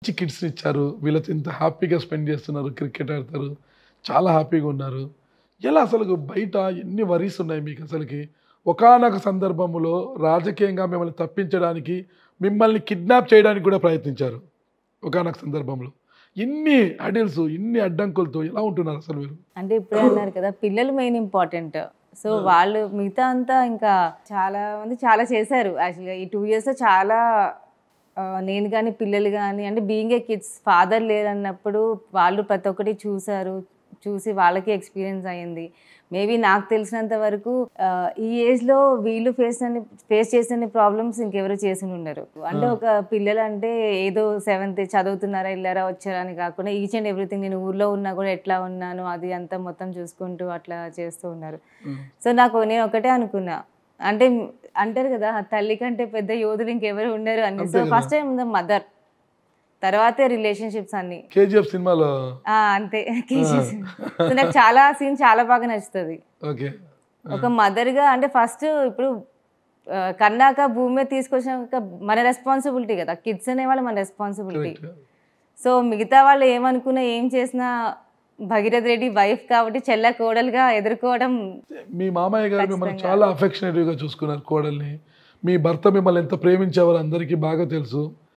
మంచి కిడ్స్‌ని ఇచ్చారు. వీళ్ళతో ఇంత హ్యాపీగా స్పెండ్ చేస్తున్నారు. క్రికెట్ ఆడతారు. చాలా హ్యాపీగా ఉన్నారు. ఎలా అసలు బయట ఎన్ని వరీస్ ఉన్నాయి మీకసలకి? ఒకానొక సందర్భంలో రాజకీయంగా మిమ్మల్ని తప్పించడానికి, మిమ్మల్ని కిడ్నాప్ చేయడానికి కూడా ప్రయత్నించారు. ఒకానొక సందర్భంలో. ఇన్ని హడిల్స్, ఇన్ని అడ్డంకులతో ఎలా ఉంటున్నారు అసలు మీరు? అంటే ఇప్పుడే అన్నారు కదా, పిల్లలు మెయిన్ ఇంపార్టెంట్. సో వాళ్ళు మిగతా అంతా ఇంకా చాలా మంది చాలా చేశారు. యాక్చువల్‌గా ఈ 2 ఇయర్స్‌లో చాలా నేను గాని, పిల్లలు గాని అంటే బీయింగ్ ఏ కిడ్స్ ఫాదర్ లేరన్నప్పుడు వాళ్ళు ప్రతి ఒక్కటి చూసారు. చూసి వాళ్ళకి ఎక్స్‌పీరియన్స్ అయింది. మేబీ నాకు తెలిసినంత వరకు ఈ ఏజ్‌లో వీళ్ళు ఫేస్ చేసిన ప్రాబ్లమ్స్ ఇంకెవరు చేసుండరు. అంటే ఒక పిల్లలంటే ఏదో 7th చదువుతున్నారా, ఎళ్లారా, వచ్చారా అని కాకుండా ఈచ్ అండ్ ఎవ్రీథింగ్ నేను ఊర్లో ఉన్నా కూడా ఎట్లా ఉన్నాను అది అంతా మొత్తం చూసుకుంటూ అట్లా చేస్తూ ఉన్నారు. సో నేను ఒకటే అనుకున్నా. అంటే అంటారు కదా, తల్లి కంటే పెద్ద యోధులు ఇంకెవరు ఉండరు అని. So first time the mother, తర్వాతే రిలేషన్‌షిప్స్ అన్నీ. 'కేజీఎఫ్' సినిమాలో అంతే. కేజీఎఫ్. సో నాకు చాలా సీన్ చాలా బాగా నచ్చుతది. ఓకే. ఒక మదర్‌గా అంటే ఫస్ట్ ఇప్పుడు కన్నాక భూమి మీద తీసుకొచ్చినాక మన రెస్పాన్సిబిలిటీ కదా. కిడ్స్ అనేవాళ్ళు మన రెస్పాన్సిబిలిటీ. కరెక్ట్. సో మిగతా వాళ్ళు ఏమనుకున్నా ఏం చేసినా భగీరథ్ రెడ్డి వైఫ్ కాబట్టి చెల్ల కోడలుగా ఎదుర్కోవడం. మీ మామయ్య గారు మిమ్మల్ని చాలా అఫెక్షనేటివ్‌గా చూసుకున్నారు కోడల్ని. మీ భర్త మిమ్మల్ని ఎంత ప్రేమించేవారో అందరికీ బాగా తెలుసు.